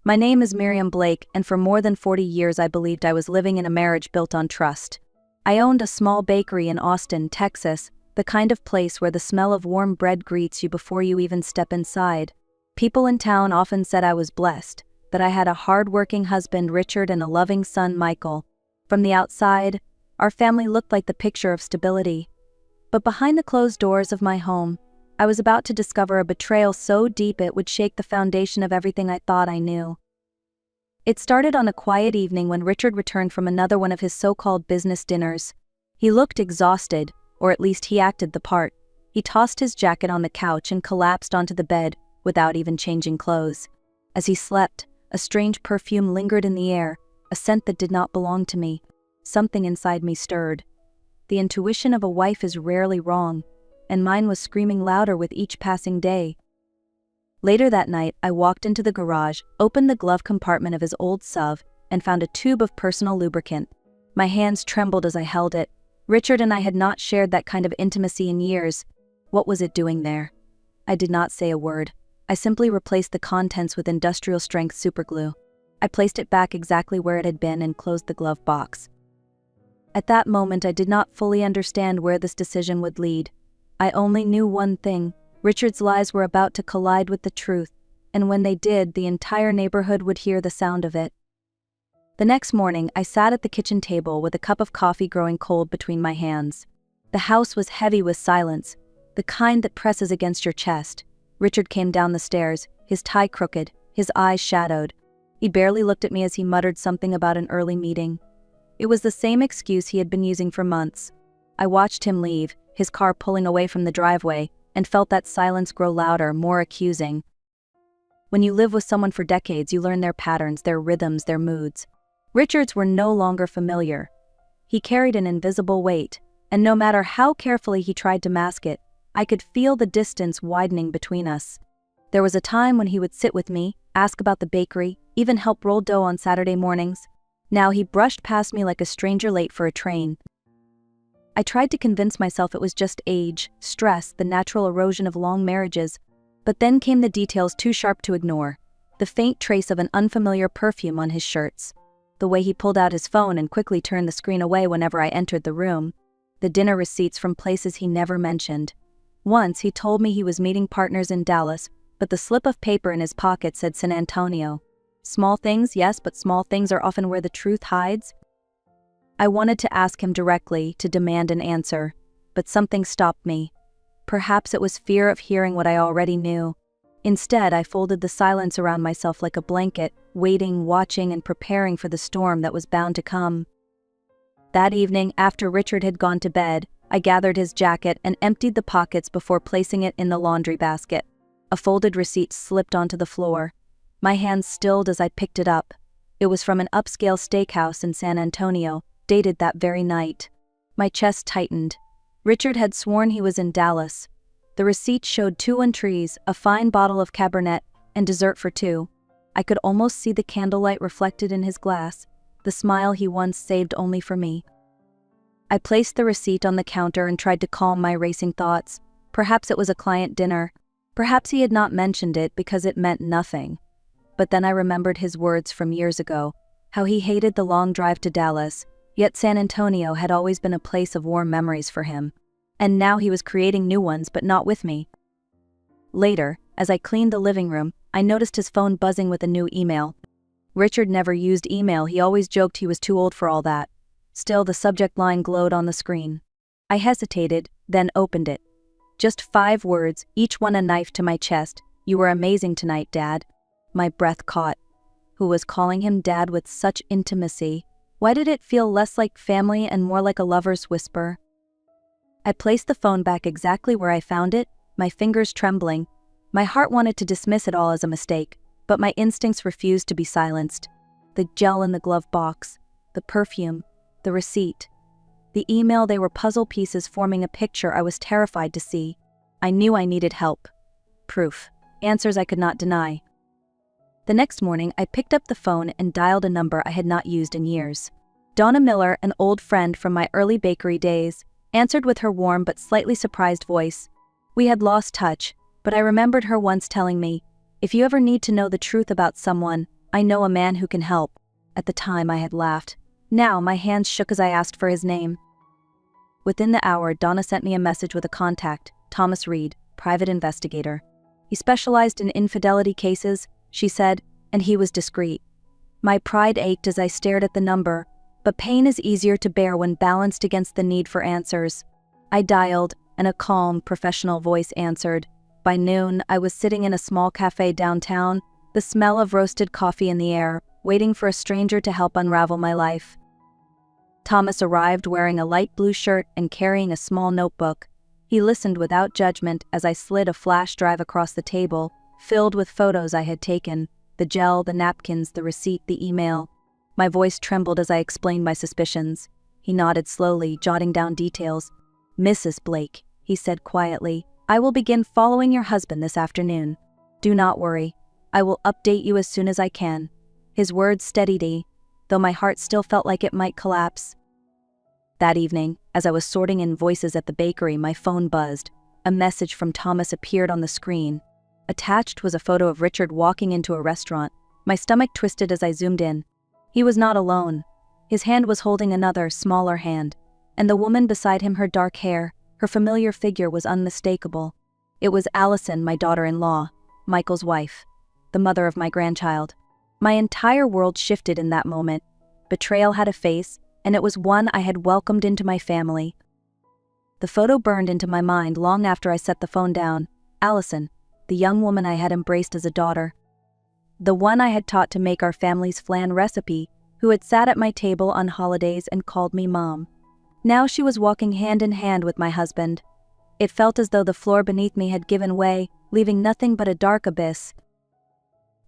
My name is Miriam Blake, and for more than 40 years I believed I was living in a marriage built on trust. I owned a small bakery in Austin, Texas, the kind of place where the smell of warm bread greets you before you even step inside. People in town often said I was blessed, that I had a hard-working husband, Richard, and a loving son, Michael. From the outside, our family looked like the picture of stability. But behind the closed doors of my home, I was about to discover a betrayal so deep it would shake the foundation of everything I thought I knew. It started on a quiet evening when Richard returned from another one of his so-called business dinners. He looked exhausted, or at least he acted the part. He tossed his jacket on the couch and collapsed onto the bed without even changing clothes. As he slept, a strange perfume lingered in the air, a scent that did not belong to me. Something inside me stirred. The intuition of a wife is rarely wrong, and mine was screaming louder with each passing day. Later that night, I walked into the garage, opened the glove compartment of his old SUV, and found a tube of personal lubricant. My hands trembled as I held it. Richard and I had not shared that kind of intimacy in years. What was it doing there? I did not say a word. I simply replaced the contents with industrial-strength superglue. I placed it back exactly where it had been and closed the glove box. At that moment, I did not fully understand where this decision would lead. I only knew one thing. Richard's lies were about to collide with the truth, and when they did, the entire neighborhood would hear the sound of it. The next morning, I sat at the kitchen table with a cup of coffee growing cold between my hands. The house was heavy with silence, the kind that presses against your chest. Richard came down the stairs, his tie crooked, his eyes shadowed. He barely looked at me as he muttered something about an early meeting. It was the same excuse he had been using for months. I watched him leave, his car pulling away from the driveway, and felt that silence grow louder, more accusing. When you live with someone for decades, you learn their patterns, their rhythms, their moods. Richard's were no longer familiar. He carried an invisible weight, and no matter how carefully he tried to mask it, I could feel the distance widening between us. There was a time when he would sit with me, ask about the bakery, even help roll dough on Saturday mornings. Now he brushed past me like a stranger late for a train. I tried to convince myself it was just age, stress, the natural erosion of long marriages, but then came the details too sharp to ignore. The faint trace of an unfamiliar perfume on his shirts. The way he pulled out his phone and quickly turned the screen away whenever I entered the room. The dinner receipts from places he never mentioned. Once he told me he was meeting partners in Dallas, but the slip of paper in his pocket said San Antonio. Small things, yes, but small things are often where the truth hides. I wanted to ask him directly, to demand an answer, but something stopped me. Perhaps it was fear of hearing what I already knew. Instead, I folded the silence around myself like a blanket, waiting, watching, and preparing for the storm that was bound to come. That evening, after Richard had gone to bed, I gathered his jacket and emptied the pockets before placing it in the laundry basket. A folded receipt slipped onto the floor. My hands stilled as I picked it up. It was from an upscale steakhouse in San Antonio, dated that very night. My chest tightened. Richard had sworn he was in Dallas. The receipt showed 2 entrees, a fine bottle of Cabernet, and dessert for 2. I could almost see the candlelight reflected in his glass, the smile he once saved only for me. I placed the receipt on the counter and tried to calm my racing thoughts. Perhaps it was a client dinner. Perhaps he had not mentioned it because it meant nothing. But then I remembered his words from years ago, how he hated the long drive to Dallas, yet San Antonio had always been a place of warm memories for him. And now he was creating new ones, but not with me. Later, as I cleaned the living room, I noticed his phone buzzing with a new email. Richard never used email, he always joked he was too old for all that. Still, the subject line glowed on the screen. I hesitated, then opened it. Just 5 words, each one a knife to my chest. "You were amazing tonight, Dad." My breath caught. Who was calling him Dad with such intimacy? Why did it feel less like family and more like a lover's whisper? I placed the phone back exactly where I found it, my fingers trembling. My heart wanted to dismiss it all as a mistake, but my instincts refused to be silenced. The gel in the glove box, the perfume, the receipt, the email, they were puzzle pieces forming a picture I was terrified to see. I knew I needed help. Proof. Answers I could not deny. The next morning, I picked up the phone and dialed a number I had not used in years. Donna Miller, an old friend from my early bakery days, answered with her warm but slightly surprised voice. We had lost touch, but I remembered her once telling me, "If you ever need to know the truth about someone, I know a man who can help." At the time, I had laughed. Now, my hands shook as I asked for his name. Within the hour, Donna sent me a message with a contact, Thomas Reed, private investigator. "He specialized in infidelity cases," she said, "and he was discreet." My pride ached as I stared at the number, but pain is easier to bear when balanced against the need for answers. I dialed, and a calm, professional voice answered. By noon, I was sitting in a small cafe downtown, the smell of roasted coffee in the air, waiting for a stranger to help unravel my life. Thomas arrived wearing a light blue shirt and carrying a small notebook. He listened without judgment as I slid a flash drive across the table, filled with photos I had taken, the gel, the napkins, the receipt, the email. My voice trembled as I explained my suspicions. He nodded slowly, jotting down details. "Mrs. Blake," he said quietly, "I will begin following your husband this afternoon. Do not worry. I will update you as soon as I can." His words steadied me, though my heart still felt like it might collapse. That evening, as I was sorting invoices at the bakery, my phone buzzed. A message from Thomas appeared on the screen. Attached was a photo of Richard walking into a restaurant. My stomach twisted as I zoomed in. He was not alone. His hand was holding another, smaller hand, and the woman beside him, her dark hair, her familiar figure was unmistakable. It was Allison, my daughter-in-law, Michael's wife, the mother of my grandchild. My entire world shifted in that moment. Betrayal had a face, and it was one I had welcomed into my family. The photo burned into my mind long after I set the phone down. Allison, the young woman I had embraced as a daughter. The one I had taught to make our family's flan recipe, who had sat at my table on holidays and called me Mom. Now she was walking hand in hand with my husband. It felt as though the floor beneath me had given way, leaving nothing but a dark abyss.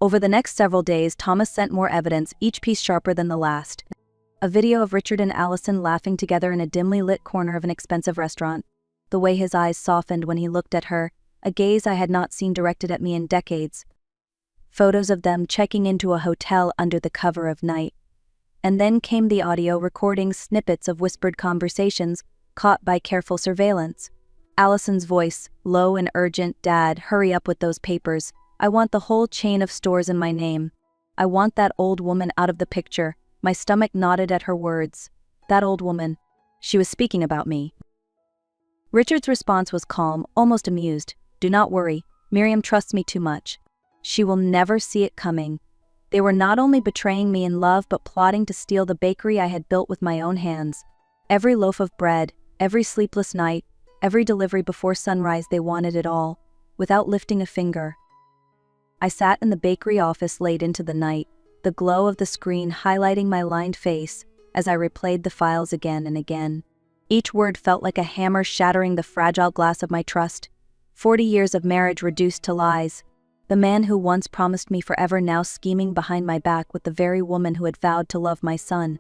Over the next several days, Thomas sent more evidence, each piece sharper than the last. A video of Richard and Allison laughing together in a dimly lit corner of an expensive restaurant. The way his eyes softened when he looked at her, a gaze I had not seen directed at me in decades. Photos of them checking into a hotel under the cover of night. And then came the audio recording, snippets of whispered conversations, caught by careful surveillance. Allison's voice, low and urgent, "Dad, hurry up with those papers. I want the whole chain of stores in my name. I want that old woman out of the picture." My stomach nodded at her words. That old woman. She was speaking about me. Richard's response was calm, almost amused. "Do not worry. Miriam trusts me too much. She will never see it coming." They were not only betraying me in love but plotting to steal the bakery I had built with my own hands. Every loaf of bread, every sleepless night, every delivery before sunrise, they wanted it all, without lifting a finger. I sat in the bakery office late into the night, the glow of the screen highlighting my lined face as I replayed the files again and again. Each word felt like a hammer shattering the fragile glass of my trust. 40 years of marriage reduced to lies. The man who once promised me forever now scheming behind my back with the very woman who had vowed to love my son.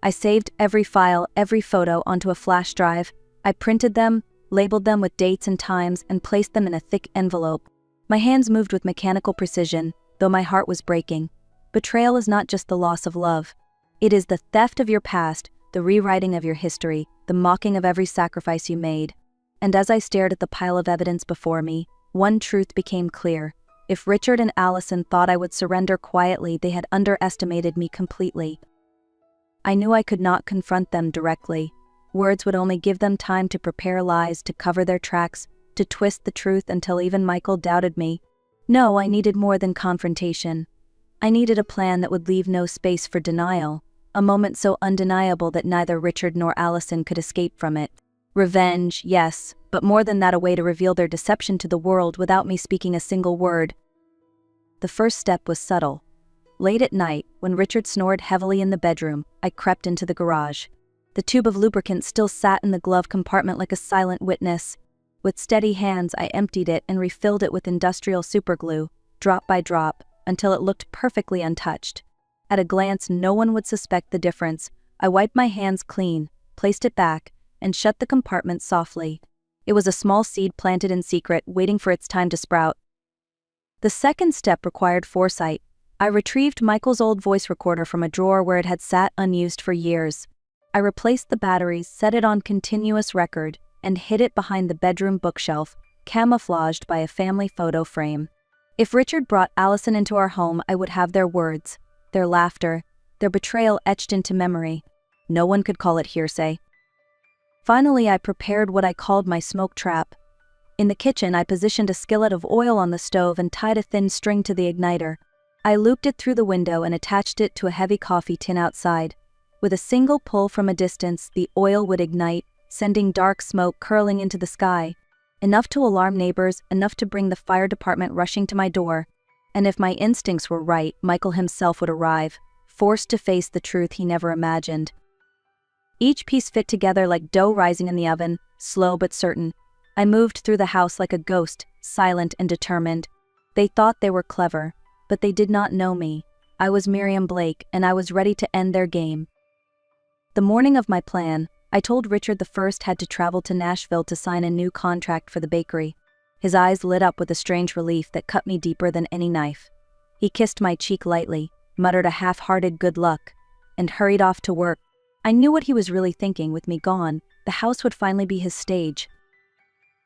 I saved every file, every photo onto a flash drive. I printed them, labeled them with dates and times, and placed them in a thick envelope. My hands moved with mechanical precision, though my heart was breaking. Betrayal is not just the loss of love. It is the theft of your past, the rewriting of your history, the mocking of every sacrifice you made. And as I stared at the pile of evidence before me, one truth became clear. If Richard and Allison thought I would surrender quietly, they had underestimated me completely. I knew I could not confront them directly. Words would only give them time to prepare lies, to cover their tracks, to twist the truth until even Michael doubted me. No, I needed more than confrontation. I needed a plan that would leave no space for denial, a moment so undeniable that neither Richard nor Allison could escape from it. Revenge, yes, but more than that, a way to reveal their deception to the world without me speaking a single word. The first step was subtle. Late at night, when Richard snored heavily in the bedroom, I crept into the garage. The tube of lubricant still sat in the glove compartment like a silent witness. With steady hands, I emptied it and refilled it with industrial superglue, drop by drop, until it looked perfectly untouched. At a glance, no one would suspect the difference. I wiped my hands clean, placed it back, and shut the compartment softly. It was a small seed planted in secret, waiting for its time to sprout. The second step required foresight. I retrieved Michael's old voice recorder from a drawer where it had sat unused for years. I replaced the batteries, set it on continuous record, and hid it behind the bedroom bookshelf, camouflaged by a family photo frame. If Richard brought Allison into our home, I would have their words, their laughter, their betrayal etched into memory. No one could call it hearsay. Finally, I prepared what I called my smoke trap. In the kitchen, I positioned a skillet of oil on the stove and tied a thin string to the igniter. I looped it through the window and attached it to a heavy coffee tin outside. With a single pull from a distance, the oil would ignite, sending dark smoke curling into the sky. Enough to alarm neighbors, enough to bring the fire department rushing to my door. And if my instincts were right, Michael himself would arrive, forced to face the truth he never imagined. Each piece fit together like dough rising in the oven, slow but certain. I moved through the house like a ghost, silent and determined. They thought they were clever, but they did not know me. I was Miriam Blake, and I was ready to end their game. The morning of my plan, I told Richard the first had to travel to Nashville to sign a new contract for the bakery. His eyes lit up with a strange relief that cut me deeper than any knife. He kissed my cheek lightly, muttered a half-hearted good luck, and hurried off to work. I knew what he was really thinking. With me gone, the house would finally be his stage.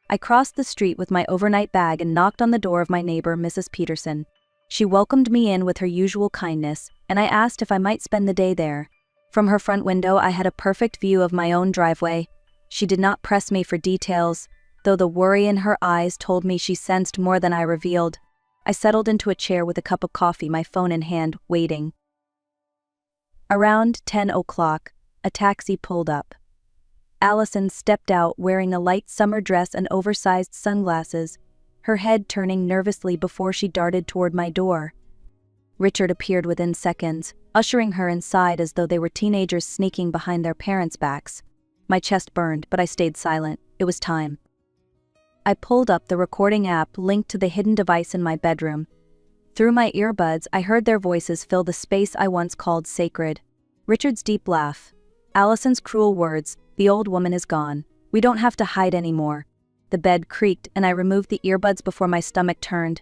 I crossed the street with my overnight bag and knocked on the door of my neighbor, Mrs. Peterson. She welcomed me in with her usual kindness, and I asked if I might spend the day there. From her front window, I had a perfect view of my own driveway. She did not press me for details, though the worry in her eyes told me she sensed more than I revealed. I settled into a chair with a cup of coffee, my phone in hand, waiting. Around 10 o'clock, a taxi pulled up. Allison stepped out wearing a light summer dress and oversized sunglasses, her head turning nervously before she darted toward my door. Richard appeared within seconds, ushering her inside as though they were teenagers sneaking behind their parents' backs. My chest burned, but I stayed silent. It was time. I pulled up the recording app linked to the hidden device in my bedroom. Through my earbuds, I heard their voices fill the space I once called sacred. Richard's deep laugh. Allison's cruel words, "The old woman is gone. We don't have to hide anymore." The bed creaked and I removed the earbuds before my stomach turned.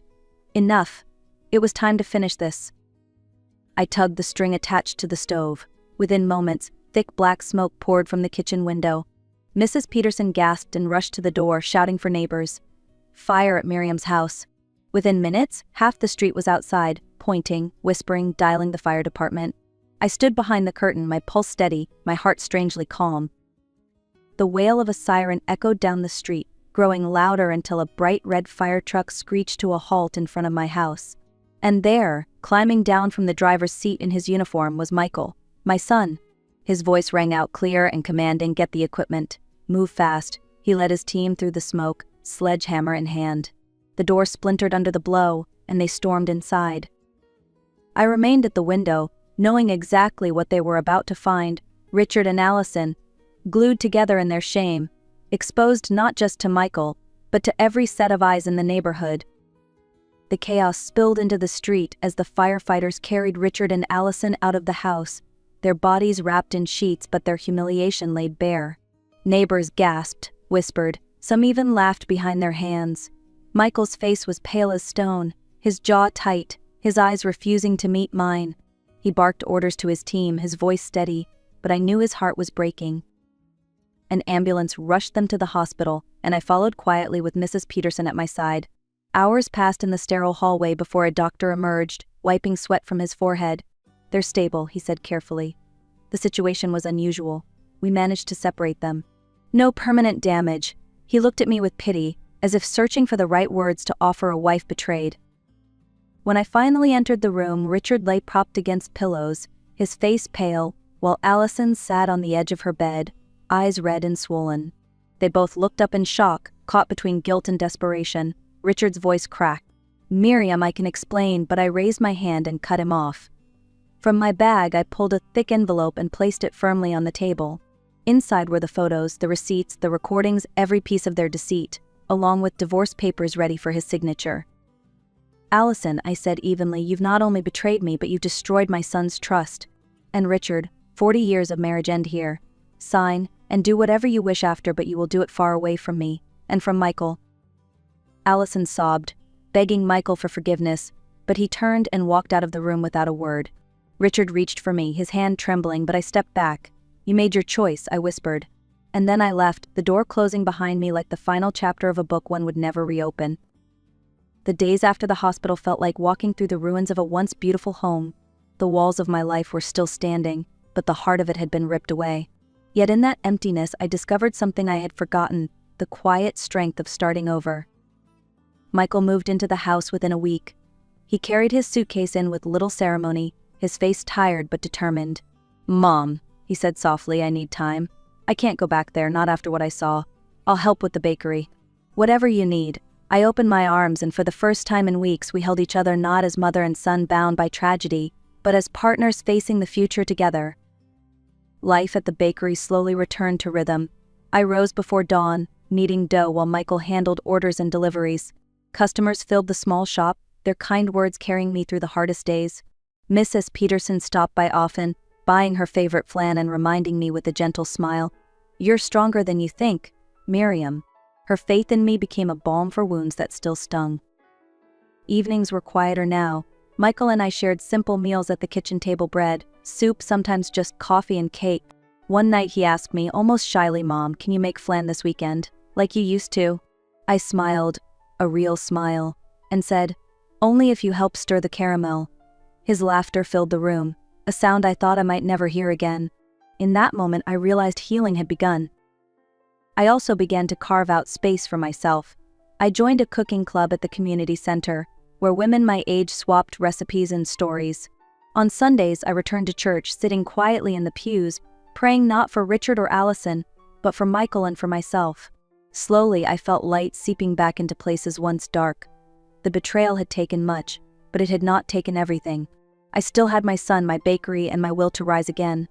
Enough. It was time to finish this. I tugged the string attached to the stove. Within moments, thick black smoke poured from the kitchen window. Mrs. Peterson gasped and rushed to the door, shouting for neighbors. Fire at Miriam's house. Within minutes, half the street was outside, pointing, whispering, dialing the fire department. I stood behind the curtain, my pulse steady, my heart strangely calm. The wail of a siren echoed down the street, growing louder until a bright red fire truck screeched to a halt in front of my house. And there, climbing down from the driver's seat in his uniform, was Michael, my son. His voice rang out clear and commanding, "Get the equipment. Move fast." He led his team through the smoke, sledgehammer in hand. The door splintered under the blow, and they stormed inside. I remained at the window, knowing exactly what they were about to find: Richard and Allison, glued together in their shame, exposed not just to Michael, but to every set of eyes in the neighborhood. The chaos spilled into the street as the firefighters carried Richard and Allison out of the house, their bodies wrapped in sheets but their humiliation laid bare. Neighbors gasped, whispered, some even laughed behind their hands. Michael's face was pale as stone, his jaw tight, his eyes refusing to meet mine. He barked orders to his team, his voice steady, but I knew his heart was breaking. An ambulance rushed them to the hospital, and I followed quietly with Mrs. Peterson at my side. Hours passed in the sterile hallway before a doctor emerged, wiping sweat from his forehead. "They're stable," he said carefully. The situation was unusual. We managed to separate them. "No permanent damage." He looked at me with pity, as if searching for the right words to offer a wife betrayed. When I finally entered the room, Richard lay propped against pillows, his face pale, while Allison sat on the edge of her bed, eyes red and swollen. They both looked up in shock, caught between guilt and desperation. Richard's voice cracked. "Miriam, I can explain," but I raised my hand and cut him off. From my bag, I pulled a thick envelope and placed it firmly on the table. Inside were the photos, the receipts, the recordings, every piece of their deceit, along with divorce papers ready for his signature. "Allison," I said evenly, "you've not only betrayed me, but you've destroyed my son's trust. And Richard, 40 years of marriage end here. Sign, and do whatever you wish after, but you will do it far away from me, and from Michael." Allison sobbed, begging Michael for forgiveness, but he turned and walked out of the room without a word. Richard reached for me, his hand trembling, but I stepped back. "You made your choice," I whispered. And then I left, the door closing behind me like the final chapter of a book one would never reopen. The days after the hospital felt like walking through the ruins of a once beautiful home. The walls of my life were still standing, but the heart of it had been ripped away. Yet in that emptiness I discovered something I had forgotten, the quiet strength of starting over. Michael moved into the house within a week. He carried his suitcase in with little ceremony, his face tired but determined. "Mom," he said softly, "I need time. I can't go back there, not after what I saw. I'll help with the bakery." "Whatever you need." I opened my arms, and for the first time in weeks we held each other not as mother and son bound by tragedy, but as partners facing the future together. Life at the bakery slowly returned to rhythm. I rose before dawn, kneading dough while Michael handled orders and deliveries. Customers filled the small shop, their kind words carrying me through the hardest days. Mrs. Peterson stopped by often, buying her favorite flan and reminding me with a gentle smile, "You're stronger than you think, Miriam." Her faith in me became a balm for wounds that still stung. Evenings were quieter now. Michael and I shared simple meals at the kitchen table: bread, soup, sometimes just coffee and cake. One night he asked me, almost shyly, "Mom, can you make flan this weekend, like you used to?" I smiled, a real smile, and said, "Only if you help stir the caramel." His laughter filled the room, a sound I thought I might never hear again. In that moment I realized healing had begun. I also began to carve out space for myself. I joined a cooking club at the community center, where women my age swapped recipes and stories. On Sundays I returned to church, sitting quietly in the pews, praying not for Richard or Allison, but for Michael and for myself. Slowly I felt light seeping back into places once dark. The betrayal had taken much, but it had not taken everything. I still had my son, my bakery, and my will to rise again.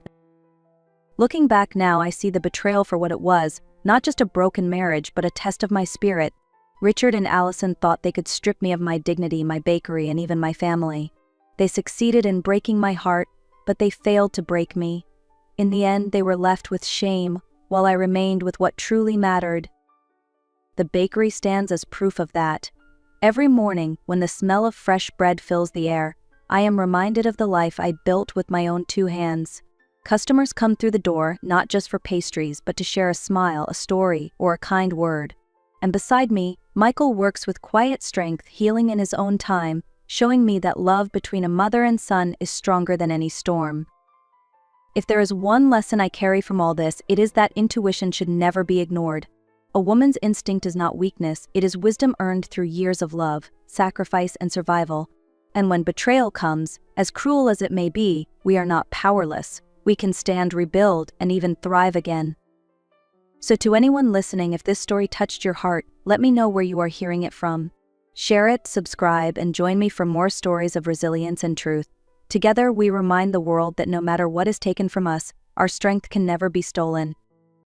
Looking back now, I see the betrayal for what it was, not just a broken marriage, but a test of my spirit. Richard and Allison thought they could strip me of my dignity, my bakery, and even my family. They succeeded in breaking my heart, but they failed to break me. In the end, they were left with shame, while I remained with what truly mattered. The bakery stands as proof of that. Every morning, when the smell of fresh bread fills the air, I am reminded of the life I built with my own 2 hands. Customers come through the door, not just for pastries, but to share a smile, a story, or a kind word. And beside me, Michael works with quiet strength, healing in his own time, showing me that love between a mother and son is stronger than any storm. If there is one lesson I carry from all this, it is that intuition should never be ignored. A woman's instinct is not weakness, it is wisdom earned through years of love, sacrifice, and survival. And when betrayal comes, as cruel as it may be, we are not powerless. We can stand, rebuild, and even thrive again. So to anyone listening, if this story touched your heart, let me know where you are hearing it from. Share it, subscribe, and join me for more stories of resilience and truth. Together, we remind the world that no matter what is taken from us, our strength can never be stolen.